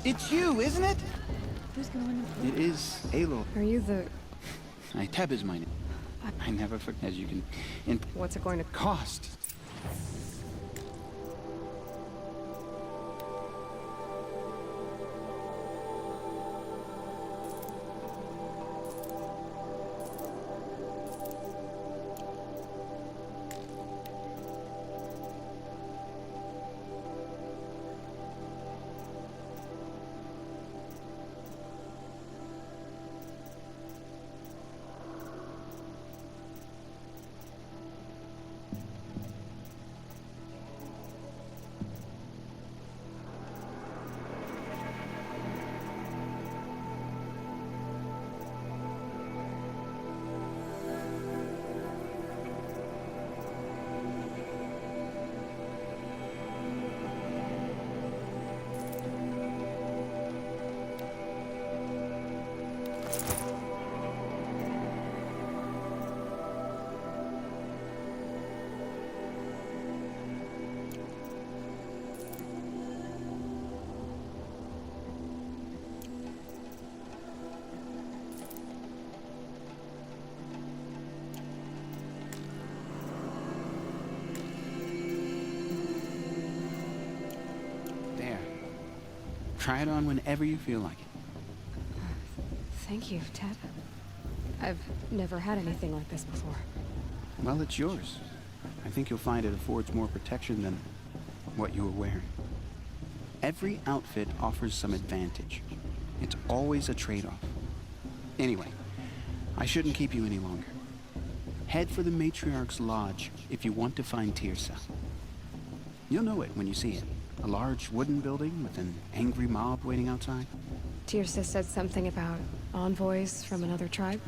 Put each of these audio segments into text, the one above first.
It's you, isn't it? Who's going to... It is Aloy. Are you the... Teb is my name. I never forget, as you can... What's it going to... Cost. Try it on whenever you feel like it. Thank you, Teb. I've never had anything like this before. Well, it's yours. I think you'll find it affords more protection than what you were wearing. Every outfit offers some advantage. It's always a trade-off. Anyway, I shouldn't keep you any longer. Head for the Matriarch's Lodge if you want to find Tirsa. You'll know it when you see it. A large wooden building with an angry mob waiting outside? Tirsa said something about envoys from another tribe?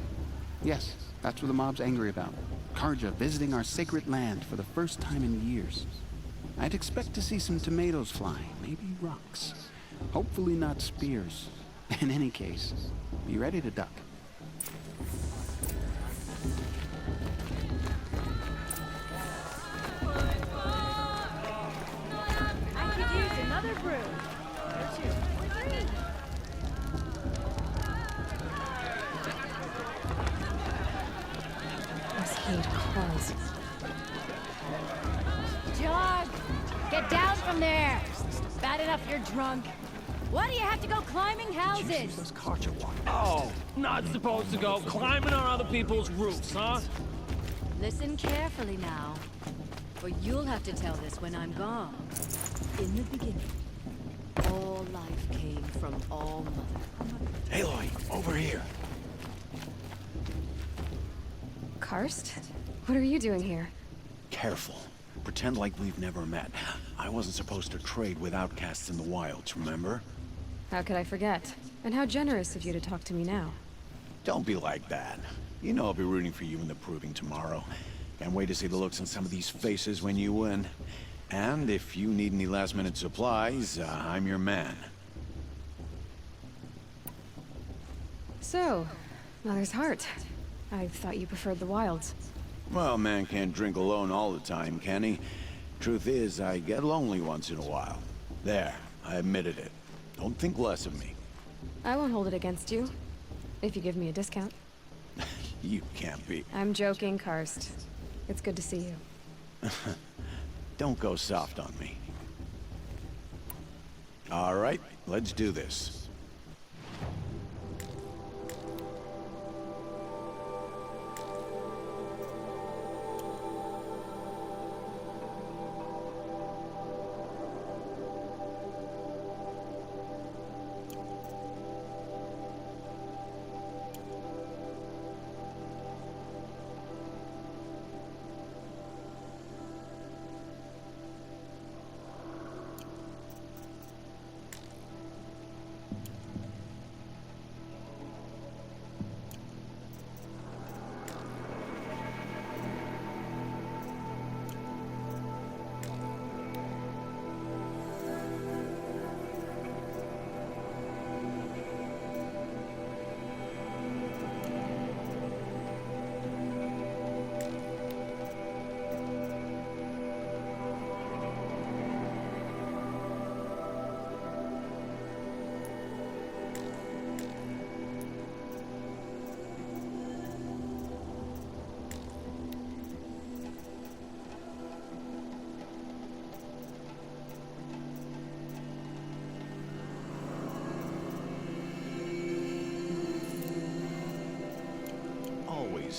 Yes, that's what the mob's angry about. Karja visiting our sacred land for the first time in years. I'd expect to see some tomatoes fly, maybe rocks. Hopefully not spears. In any case, be ready to duck. Jog! Get down from there! Bad enough you're drunk. Why do you have to go climbing houses? Oh, not supposed to go climbing on other people's roofs, huh? Listen carefully now, for you'll have to tell this when I'm gone. In the beginning, all life came from All Mother. Aloy, over here. Karst? What are you doing here? Careful. Pretend like we've never met. I wasn't supposed to trade with outcasts in the wilds, remember? How could I forget? And how generous of you to talk to me now. Don't be like that. You know I'll be rooting for you in the proving tomorrow. Can't wait to see the looks on some of these faces when you win. And if you need any last-minute supplies, I'm your man. So, Mother's Heart. I thought you preferred the wilds. Well, man can't drink alone all the time, can he? Truth is, I get lonely once in a while. There, I admitted it. Don't think less of me. I won't hold it against you, if you give me a discount. You can't be. I'm joking, Karst. It's good to see you. Don't go soft on me. All right, let's do this.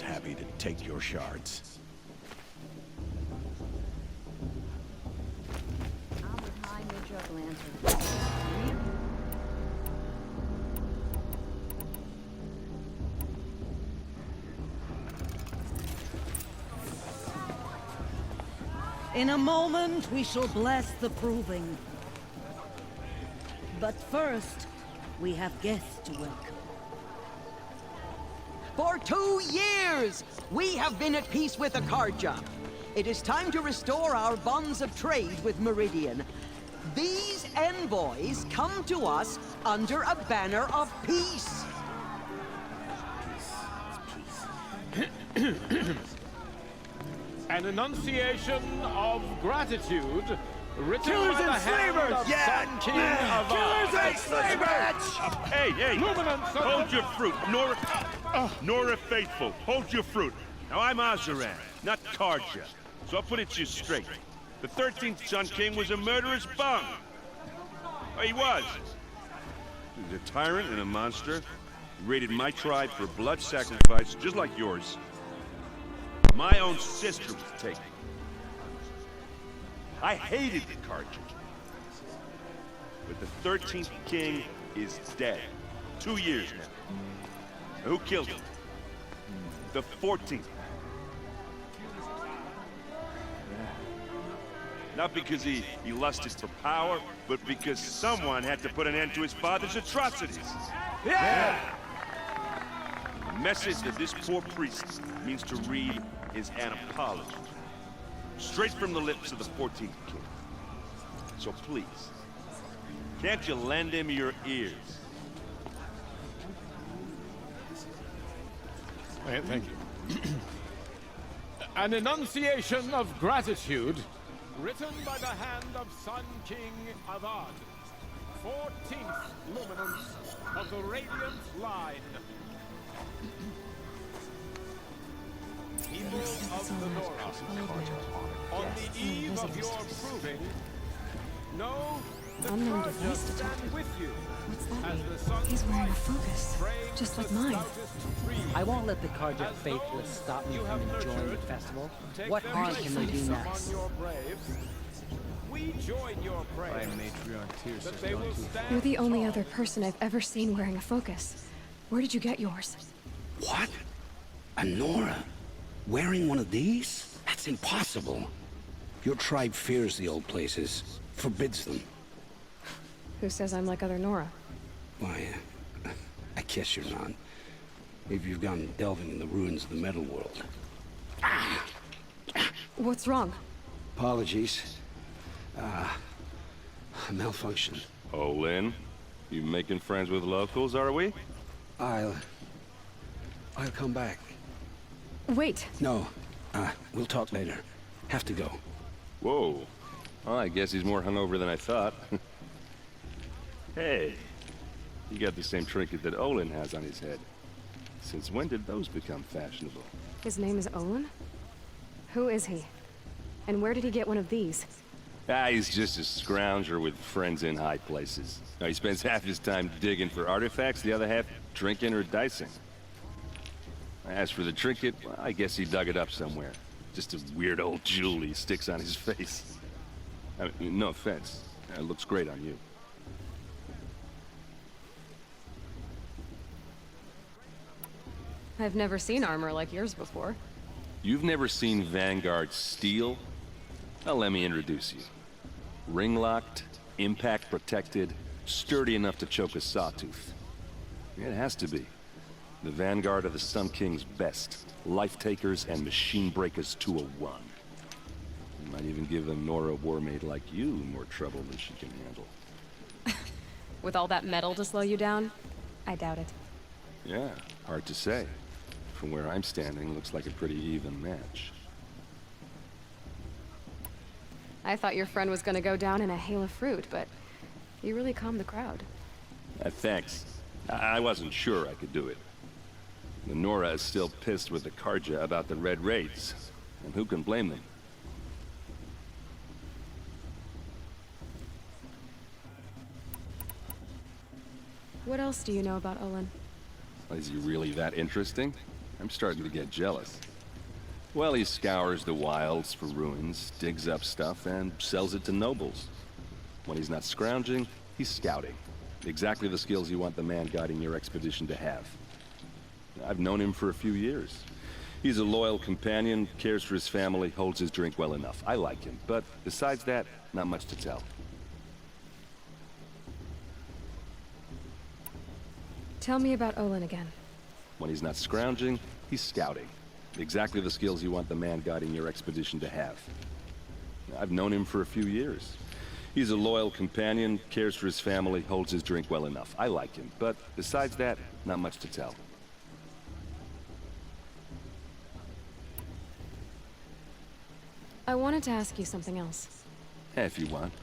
always happy to take your shards. I'm behind your jug lantern. In a moment, we shall bless the proving. But first, we have guests to welcome. For 2 years, we have been at peace with Akarja. It is time to restore our bonds of trade with Meridian. These envoys come to us under a banner of peace. An enunciation of gratitude written Killers by the and hand slavers! of Yeah! Sun King of Killers and slavers! Hey, Luminance of hold the- your fruit. Nora Faithful, hold your fruit. Now, I'm Azaran, not Karja, so I'll put it to you straight. The 13th Sun King was a murderous bum. Oh, he was. He was a tyrant and a monster. He raided my tribe for blood sacrifice, just like yours. My own sister was taken. I hated the Karja. But the 13th King is dead. 2 years now. Who killed him? The 14th. Not because he lusted for power, but because someone had to put an end to his father's atrocities. Yeah! The message that this poor priest means to read is an apology. Straight from the lips of the 14th king. So please, can't you lend him your ears? Thank you. An enunciation of gratitude written by the hand of Sun King Avad, 14th luminance of the Radiant Line. People of the Nora, on the eve of your proving, know the Unknown Karja device stand detected. with you. What's that As mean? the sun's He's wearing a light focus, frames just like the mine. stoutest trees. I won't let the Karja As faithless those stop me you from have enjoying the nurtured, festival. take What their harm can they do places among next? your braves. We join your prayers that they will stand You're the only tall. other person I've ever seen wearing a focus. Where did you get yours? What? A Nora? Wearing one of these? That's impossible. Your tribe fears the old places, forbids them. Who says I'm like other Nora? Why, I guess you're not. If you've gone delving in the ruins of the metal world. What's wrong? Apologies. A malfunction. Oh, Lynn, you making friends with locals, are we? I'll come back. Wait. No, we'll talk later. Have to go. Whoa. Well, I guess he's more hungover than I thought. Hey, you got the same trinket that Olin has on his head. Since when did those become fashionable? His name is Olin? Who is he? And where did he get one of these? He's just a scrounger with friends in high places. Now, he spends half his time digging for artifacts, the other half drinking or dicing. As for the trinket, well, I guess he dug it up somewhere. Just a weird old jewel he sticks on his face. I mean, no offense. It looks great on you. I've never seen armor like yours before. You've never seen Vanguard steel? Well, let me introduce you. Ring-locked, impact-protected, sturdy enough to choke a sawtooth. It has to be. The Vanguard of the Sun King's best. Life-takers and machine-breakers to a one. Might even give a Nora warmaid like you more trouble than she can handle. With all that metal to slow you down? I doubt it. Yeah, hard to say. From where I'm standing, looks like a pretty even match. I thought your friend was gonna go down in a hail of fruit, but you really calmed the crowd. Thanks. I wasn't sure I could do it. The Nora is still pissed with the Karja about the Red Raids, and who can blame them? What else do you know about Olin? Is he really that interesting? I'm starting to get jealous. Well, he scours the wilds for ruins, digs up stuff, and sells it to nobles. When he's not scrounging, he's scouting. Exactly the skills you want the man guiding your expedition to have. I've known him for a few years. He's a loyal companion, cares for his family, holds his drink well enough. I like him, but besides that, not much to tell. Tell me about Olin again. When he's not scrounging, he's scouting. Exactly the skills you want the man guiding your expedition to have. I've known him for a few years. He's a loyal companion, cares for his family, holds his drink well enough. I like him, but besides that, not much to tell. I wanted to ask you something else. If you want.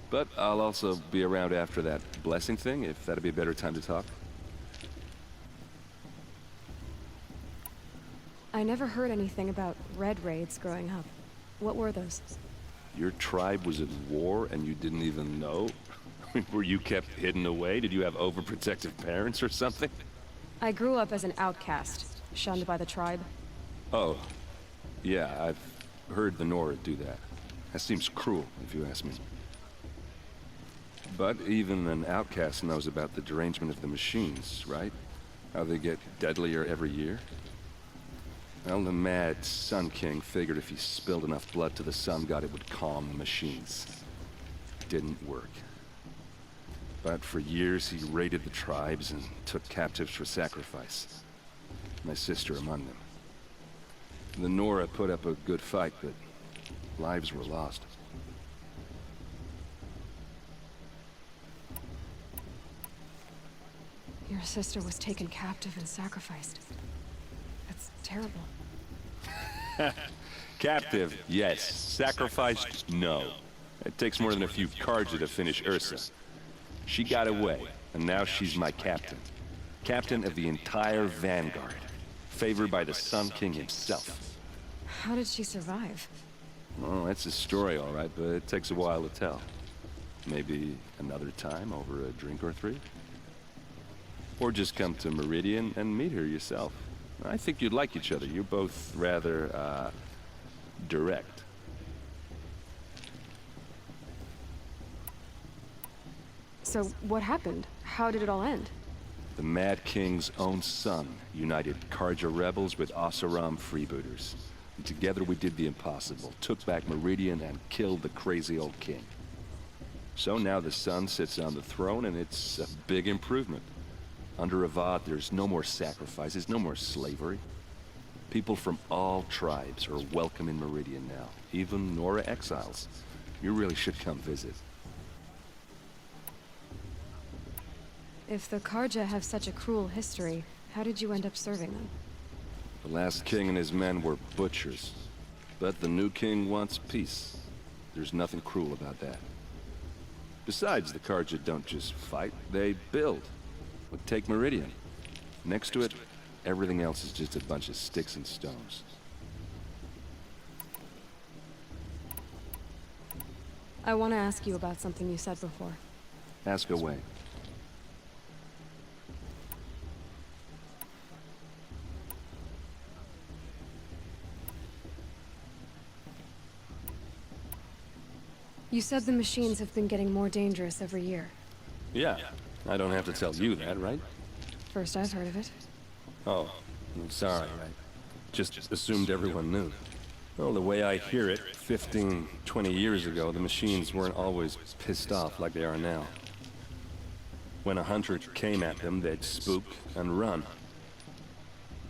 But I'll also be around after that blessing thing, if that'd be a better time to talk. I never heard anything about red raids growing up. What were those? Your tribe was at war and you didn't even know? Were you kept hidden away? Did you have overprotective parents or something? I grew up as an outcast, shunned by the tribe. Oh, yeah, I've heard the Nora do that. That seems cruel, if you ask me. But even an outcast knows about the derangement of the machines, right? How they get deadlier every year? Well, the mad Sun King figured if he spilled enough blood to the Sun God, it would calm the machines. Didn't work. But for years, he raided the tribes and took captives for sacrifice. My sister among them. The Nora put up a good fight, but lives were lost. Your sister was taken captive and sacrificed. That's terrible. Captive, yes. Sacrificed, no. It takes more than a few Carja to finish Ursa. She got away, and now she's my captain. Captain of the entire Vanguard. Favored by the Sun King himself. How did she survive? Well, that's a story, all right, but it takes a while to tell. Maybe another time over a drink or three? Or just come to Meridian and meet her yourself. I think you'd like each other. You're both rather, direct. So, what happened? How did it all end? The Mad King's own son united Carja rebels with Oseram freebooters. And together we did the impossible, took back Meridian and killed the crazy old king. So now the son sits on the throne and it's a big improvement. Under Avad, there's no more sacrifices, no more slavery. People from all tribes are welcome in Meridian now, even Nora exiles. You really should come visit. If the Carja have such a cruel history, how did you end up serving them? The last king and his men were butchers. But the new king wants peace. There's nothing cruel about that. Besides, the Carja don't just fight, they build. But take Meridian. Next to it, everything else is just a bunch of sticks and stones. I want to ask you about something you said before. Ask away. You said the machines have been getting more dangerous every year. Yeah, I don't have to tell you that, right? First I've heard of it. Oh, I'm sorry, I just assumed everyone knew. Well, the way I hear it, 15, 20 years ago, the machines weren't always pissed off like they are now. When a hunter came at them, they'd spook and run.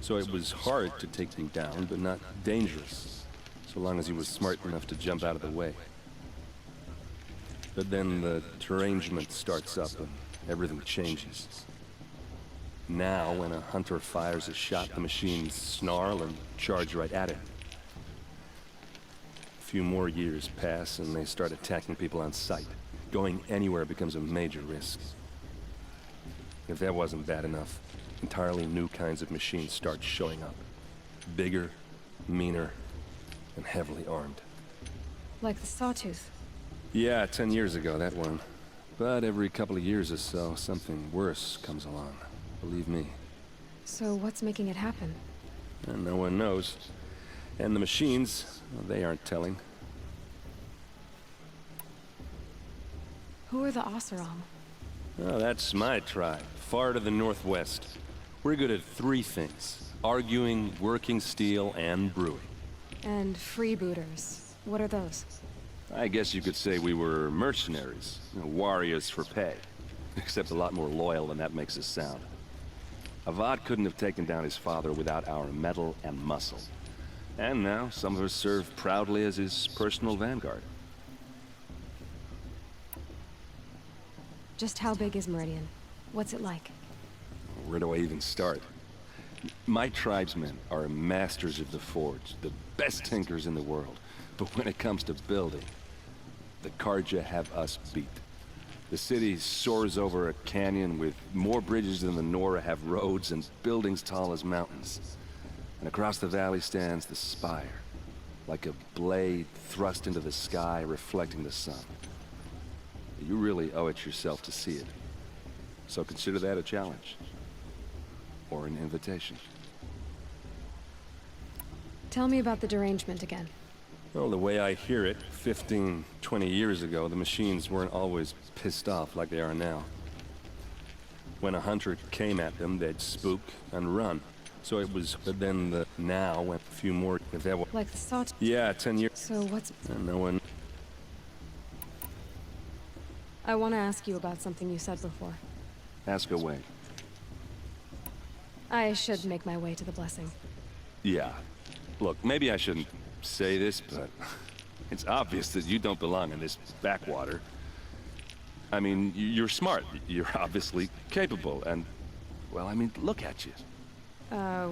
So it was hard to take them down, but not dangerous, so long as he was smart enough to jump out of the way. But then the derangement starts up and everything changes. Now, when a hunter fires a shot, the machines snarl and charge right at him. A few more years pass and they start attacking people on sight. Going anywhere becomes a major risk. If that wasn't bad enough, entirely new kinds of machines start showing up. Bigger, meaner, and heavily armed. Like the Sawtooth. Yeah, 10 years ago, that one. But every couple of years or so, something worse comes along. Believe me. So what's making it happen? And no one knows. And the machines, well, they aren't telling. Who are the Oseram? Oh, that's my tribe, far to the northwest. We're good at three things: arguing, working steel, and brewing. And freebooters. What are those? I guess you could say we were mercenaries, warriors for pay. Except a lot more loyal than that makes us sound. Avad couldn't have taken down his father without our metal and muscle. And now, some of us serve proudly as his personal vanguard. Just how big is Meridian? What's it like? Where do I even start? My tribesmen are masters of the forge, the best tinkers in the world. But when it comes to building, the Karja have us beat. The city soars over a canyon with more bridges than the Nora have roads and buildings tall as mountains. And across the valley stands the spire, like a blade thrust into the sky, reflecting the sun. You really owe it yourself to see it. So consider that a challenge. Or an invitation. Tell me about the derangement again. Well, the way I hear it, 15, 20 years ago, the machines weren't always pissed off like they are now. When a hunter came at them, they'd spook and run. So it was, but then the now went a few more, if that were... Like the salt? Yeah, 10 years. So what's... And no one... I want to ask you about something you said before. Ask away. I should make my way to the blessing. Yeah. Look, maybe I shouldn't say this, but it's obvious that you don't belong in this backwater. I mean, you're smart. You're obviously capable, and... well, I mean, look at you.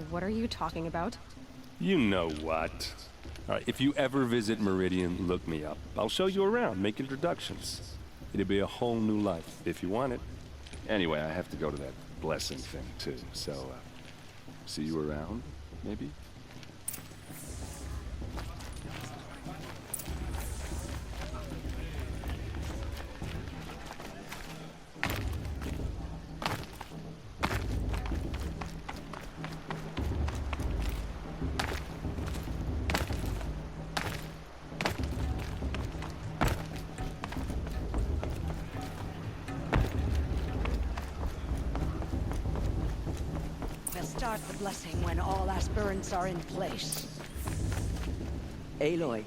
What are you talking about? You know what. All right, if you ever visit Meridian, look me up. I'll show you around, make introductions. It'll be a whole new life, if you want it. Anyway, I have to go to that blessing thing, too, so, see you around, maybe? We'll start the blessing when all aspirants are in place. Aloy,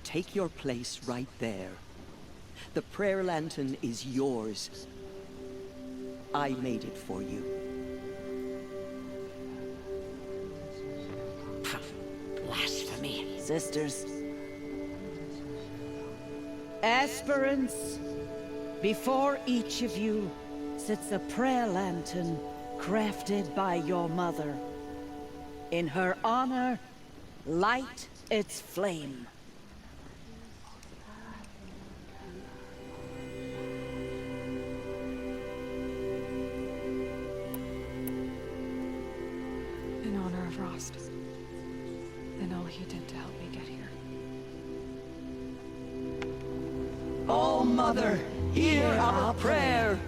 take your place right there. The prayer lantern is yours. I made it for you. Blasphemy. Sisters. Aspirants, before each of you sits a prayer lantern crafted by your mother. In her honor, light its flame. In honor of Rost. And all he did to help me get here. Oh, Mother, hear our prayer.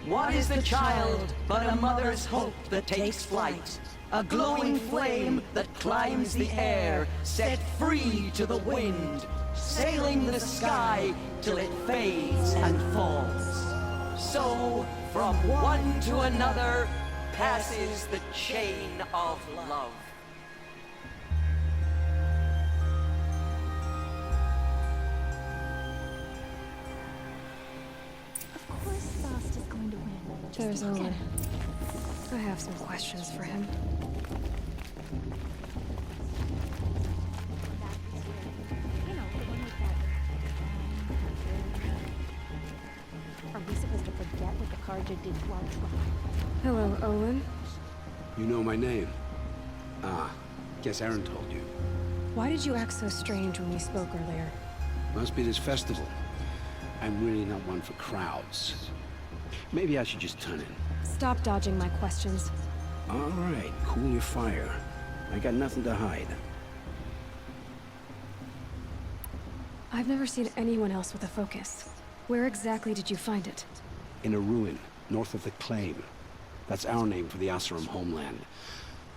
What is the child but a mother's hope that takes flight? A glowing flame that climbs the air, set free to the wind, sailing the sky till it fades and falls. So, from one to another, passes the chain of love. Of course Frost is going to win. There's Owen. I have some questions for him. You know, the one with that... Are we supposed to forget what the Karja did to our tribe? Hello, Owen. You know my name? Ah, guess Aaron told you. Why did you act so strange when we spoke earlier? Must be this festival. I'm really not one for crowds. Maybe I should just turn in. Stop dodging my questions. All right, cool your fire. I got nothing to hide. I've never seen anyone else with a focus. Where exactly did you find it? In a ruin, north of the Claim. That's our name for the Oseram homeland.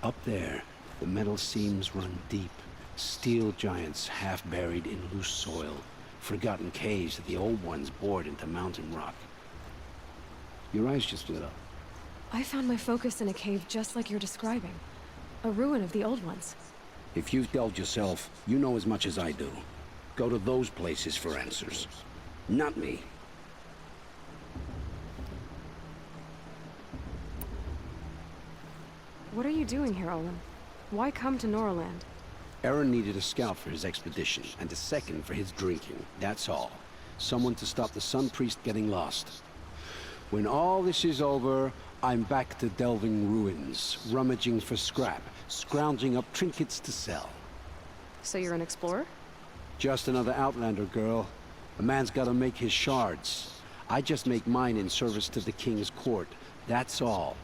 Up there, the metal seams run deep. Steel giants half buried in loose soil. Forgotten caves that the old ones bored into mountain rock. Your eyes just lit up. I found my focus in a cave just like you're describing. A ruin of the old ones. If you've delved yourself, you know as much as I do. Go to those places for answers. Not me. What are you doing here, Olin? Why come to Norland? Aaron needed a scout for his expedition, and a second for his drinking. That's all. Someone to stop the Sun Priest getting lost. When all this is over, I'm back to delving ruins, rummaging for scrap, scrounging up trinkets to sell. So you're an explorer? Just another Outlander, girl. A man's gotta make his shards. I just make mine in service to the King's court. That's all.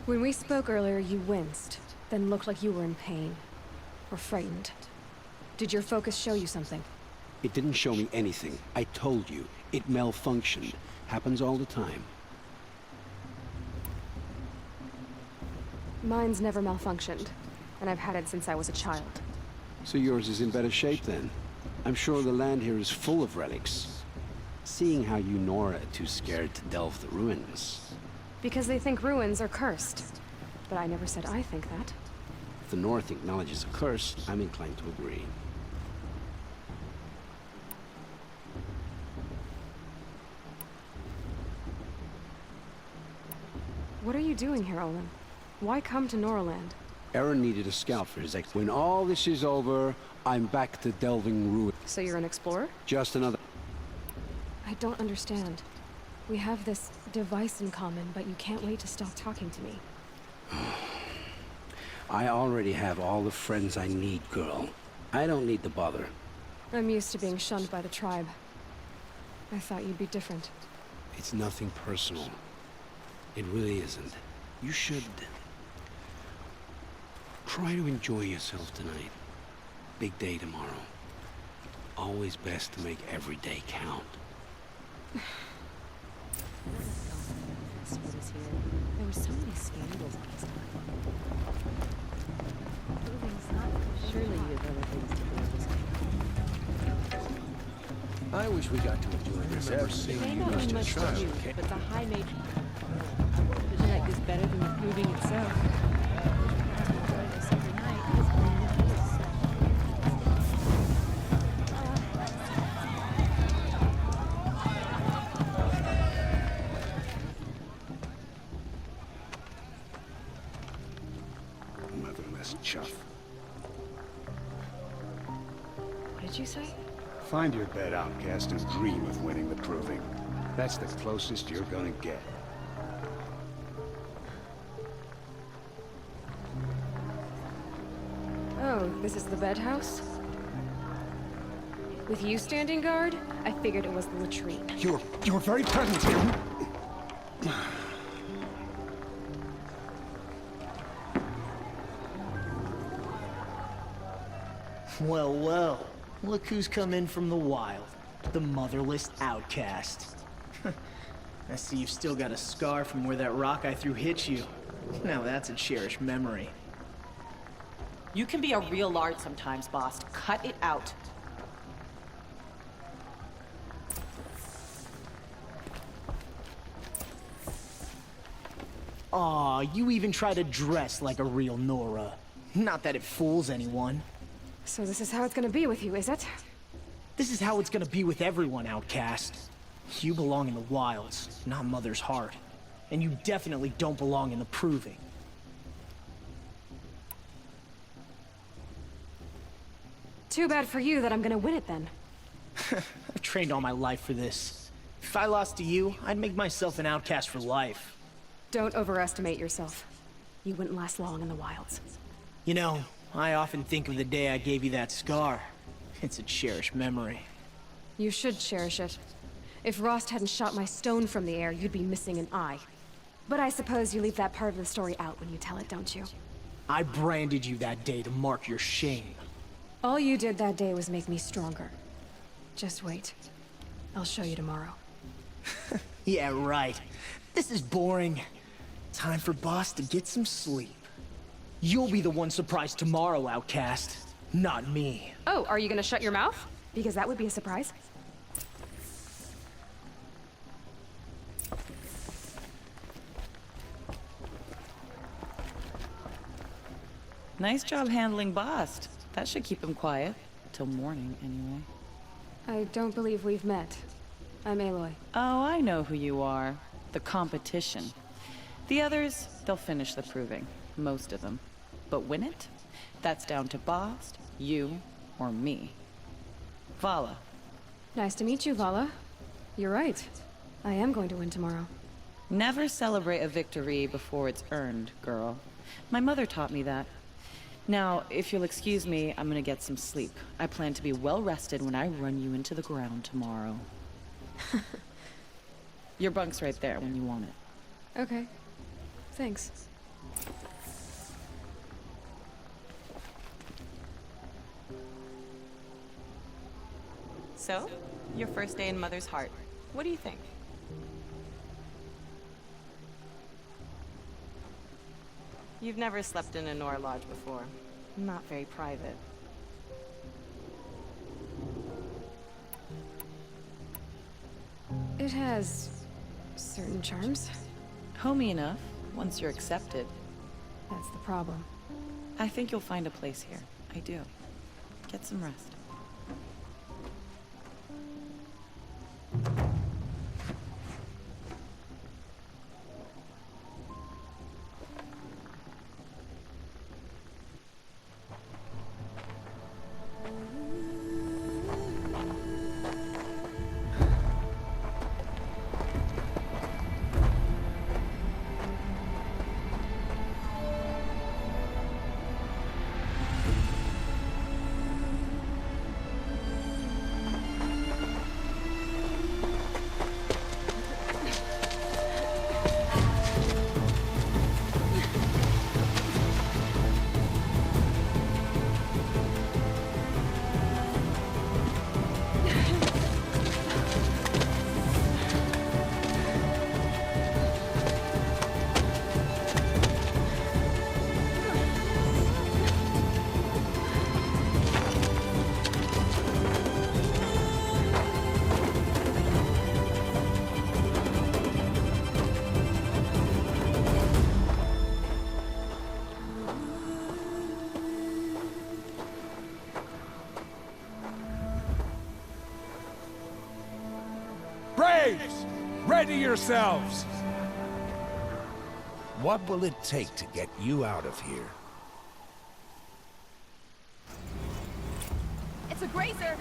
When we spoke earlier, you winced, then looked like you were in pain. Or frightened. Did your focus show you something? It didn't show me anything. I told you. It malfunctioned. Happens all the time. Mine's never malfunctioned, and I've had it since I was a child. So yours is in better shape then. I'm sure the land here is full of relics. Seeing how you Nora are too scared to delve the ruins. Because they think ruins are cursed. But I never said I think that. If the North acknowledges a curse, I'm inclined to agree. What are you doing here, Olin? Why come to Norland? Aaron needed a scout for his When all this is over, I'm back to delving ruins. So you're an explorer? Just another... I don't understand. We have this device in common, but you can't wait to stop talking to me. I already have all the friends I need, girl. I don't need to bother. I'm used to being shunned by the tribe. I thought you'd be different. It's nothing personal. It really isn't. You should... try to enjoy yourself tonight. Big day tomorrow. Always best to make every day count. There were so many scandals on his mind. Surely you have other things to do with this. I wish we got to enjoy this every May not mean much to you, but the high major... I like this better than the proving itself. Enjoy this every night. Motherless chuff. What did you say? Find your bed, outcast, and dream of winning the proving. That's the closest you're gonna get. Oh, this is the bed house? With you standing guard, I figured it was the latrine. You're very present here. Well, well. Look who's come in from the wild. The motherless outcast. I see you've still got a scar from where that rock I threw hit you. Now that's a cherished memory. You can be a real lard sometimes, boss. Cut it out. Aw, you even try to dress like a real Nora. Not that it fools anyone. So this is how it's gonna be with you, is it? This is how it's gonna be with everyone, outcast. You belong in the wilds, not Mother's heart. And you definitely don't belong in the proving. Too bad for you that I'm gonna win it then. I've trained all my life for this. If I lost to you, I'd make myself an outcast for life. Don't overestimate yourself. You wouldn't last long in the wilds. You know, I often think of the day I gave you that scar. It's a cherished memory. You should cherish it. If Rost hadn't shot my stone from the air, you'd be missing an eye. But I suppose you leave that part of the story out when you tell it, don't you? I branded you that day to mark your shame. All you did that day was make me stronger. Just wait. I'll show you tomorrow. Yeah, right. This is boring. Time for Boss to get some sleep. You'll be the one surprised tomorrow, outcast. Not me. Oh, are you gonna shut your mouth? Because that would be a surprise. Nice job handling Bast. That should keep him quiet. Till morning, anyway. I don't believe we've met. I'm Aloy. Oh, I know who you are. The competition. The others, they'll finish the proving. Most of them. But win it? That's down to Bast, you, or me. Vala. Nice to meet you, Vala. You're right. I am going to win tomorrow. Never celebrate a victory before it's earned, girl. My mother taught me that. Now, if you'll excuse me, I'm gonna get some sleep. I plan to be well rested when I run you into the ground tomorrow. Your bunk's right there when you want it. Okay. Thanks. So, your first day in Mother's Heart. What do you think? You've never slept in a Nora lodge before. Not very private. It has certain charms. Homey enough, once you're accepted. That's the problem. I think you'll find a place here. I do. Get some rest. Braves! Ready yourselves! What will it take to get you out of here? It's a grazer!